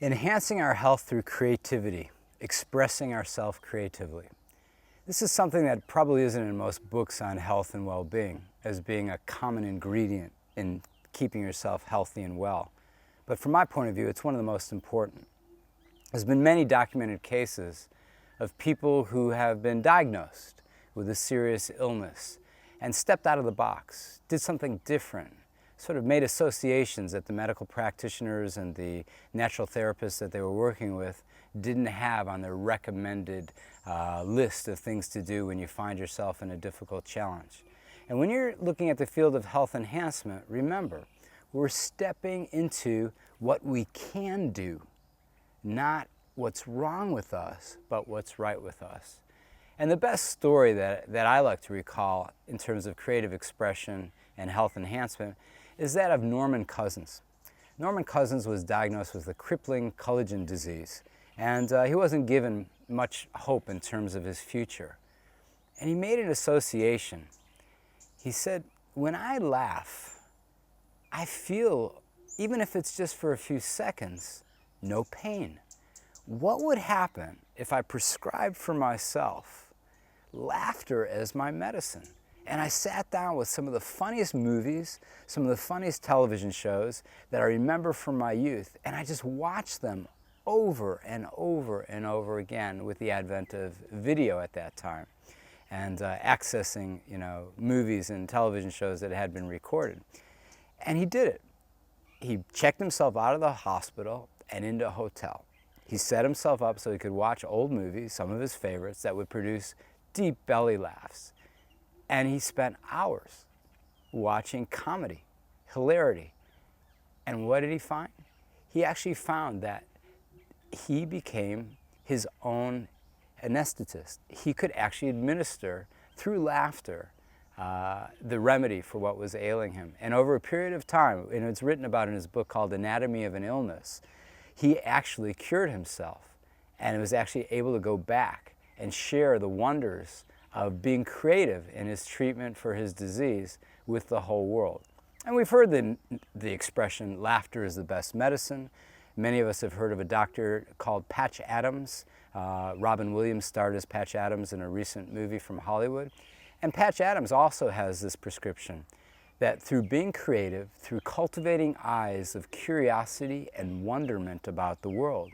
Enhancing our health through creativity, expressing ourselves creatively. This is something that probably isn't in most books on health and well-being as being a common ingredient in keeping yourself healthy and well. But from my point of view, it's one of the most important. There's been many documented cases of people who have been diagnosed with a serious illness and stepped out of the box, did something different, sort of made associations that the medical practitioners and the natural therapists that they were working with didn't have on their recommended list of things to do when you find yourself in a difficult challenge. And when you're looking at the field of health enhancement, remember, we're stepping into what we can do, not what's wrong with us, but what's right with us. And the best story that I like to recall in terms of creative expression and health enhancement is that of Norman Cousins. Norman Cousins was diagnosed with a crippling collagen disease, and he wasn't given much hope in terms of his future. And he made an association. He said, when I laugh, I feel, even if it's just for a few seconds, no pain. What would happen if I prescribed for myself laughter as my medicine? And I sat down with some of the funniest movies, some of the funniest television shows that I remember from my youth, and I just watched them over and over and over again with the advent of video at that time and accessing, movies and television shows that had been recorded. And he did it. He checked himself out of the hospital and into a hotel. He set himself up so he could watch old movies, some of his favorites, that would produce deep belly laughs. And he spent hours watching comedy, hilarity. And what did he find? He actually found that he became his own anesthetist. He could actually administer, through laughter, the remedy for what was ailing him. And over a period of time, and it's written about in his book called Anatomy of an Illness, he actually cured himself and was actually able to go back and share the wonders of being creative in his treatment for his disease with the whole world. And we've heard the expression, laughter is the best medicine. Many of us have heard of a doctor called Patch Adams. Robin Williams starred as Patch Adams in a recent movie from Hollywood. And Patch Adams also has this prescription that through being creative, through cultivating eyes of curiosity and wonderment about the world,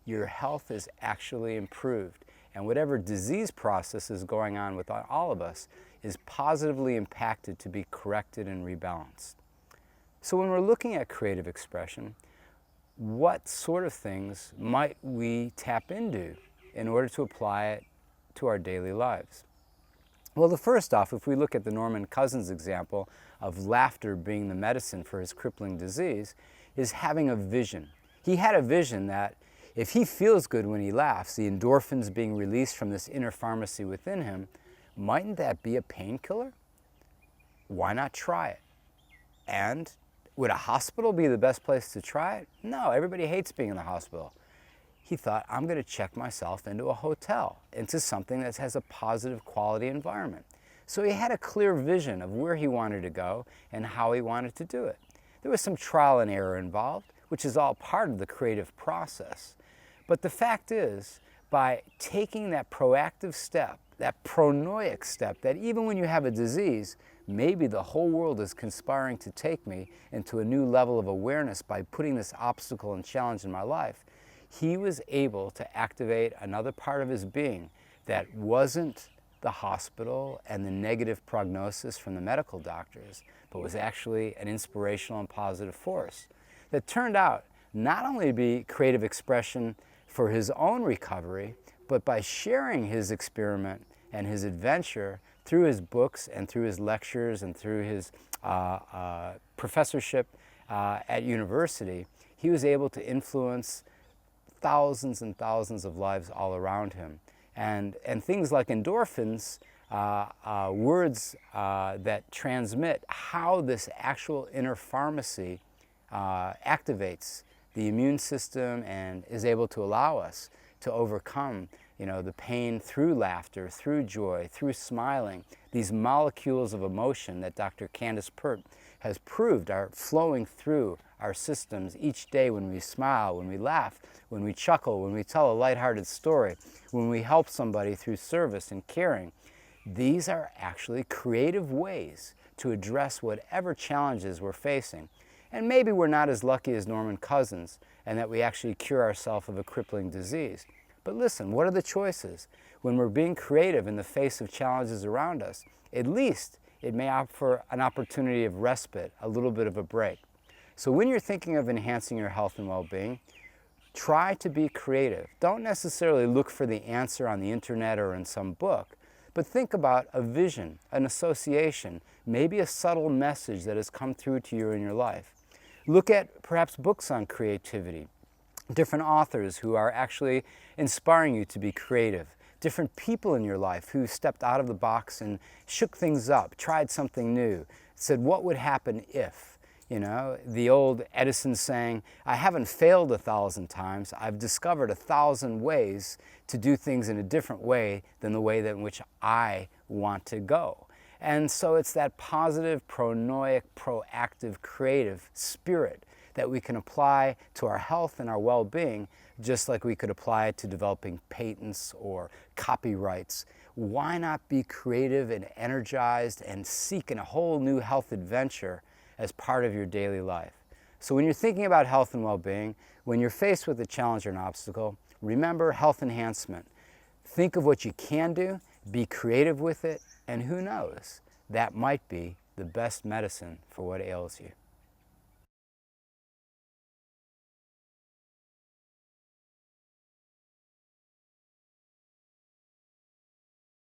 your health is actually improved. And whatever disease process is going on with all of us is positively impacted to be corrected and rebalanced. So when we're looking at creative expression, what sort of things might we tap into in order to apply it to our daily lives? Well, the first off, if we look at the Norman Cousins example of laughter being the medicine for his crippling disease, is having a vision. He had a vision that if he feels good when he laughs, the endorphins being released from this inner pharmacy within him, mightn't that be a painkiller? Why not try it? And would a hospital be the best place to try it? No, everybody hates being in the hospital. He thought, I'm going to check myself into a hotel, into something that has a positive quality environment. So he had a clear vision of where he wanted to go and how he wanted to do it. There was some trial and error involved, which is all part of the creative process. But the fact is, by taking that proactive step, that pronoic step, that even when you have a disease, maybe the whole world is conspiring to take me into a new level of awareness by putting this obstacle and challenge in my life, he was able to activate another part of his being that wasn't the hospital and the negative prognosis from the medical doctors, but was actually an inspirational and positive force that turned out not only to be creative expression for his own recovery, but by sharing his experiment and his adventure through his books and through his lectures and through his professorship at university, he was able to influence thousands and thousands of lives all around him. And things like endorphins, words that transmit how this actual inner pharmacy activates the immune system and is able to allow us to overcome the pain through laughter, through joy, through smiling. These molecules of emotion that Dr. Candace Pert has proved are flowing through our systems each day when we smile, when we laugh, when we chuckle, when we tell a lighthearted story, when we help somebody through service and caring. These are actually creative ways to address whatever challenges we're facing. And maybe we're not as lucky as Norman Cousins and that we actually cure ourselves of a crippling disease. But listen, what are the choices? When we're being creative in the face of challenges around us, at least it may offer an opportunity of respite, a little bit of a break. So when you're thinking of enhancing your health and well-being, try to be creative. Don't necessarily look for the answer on the internet or in some book, but think about a vision, an association, maybe a subtle message that has come through to you in your life. Look at perhaps books on creativity, different authors who are actually inspiring you to be creative, different people in your life who stepped out of the box and shook things up, tried something new, said, what would happen if? You know, the old Edison saying, I haven't failed 1,000 times, I've discovered 1,000 ways to do things in a different way than the way in which I want to go. And so it's that positive, pronoic, proactive, creative spirit that we can apply to our health and our well-being, just like we could apply it to developing patents or copyrights. Why not be creative and energized and seek a whole new health adventure as part of your daily life? So when you're thinking about health and well-being, when you're faced with a challenge or an obstacle, remember health enhancement. Think of what you can do, be creative with it, and who knows, that might be the best medicine for what ails you.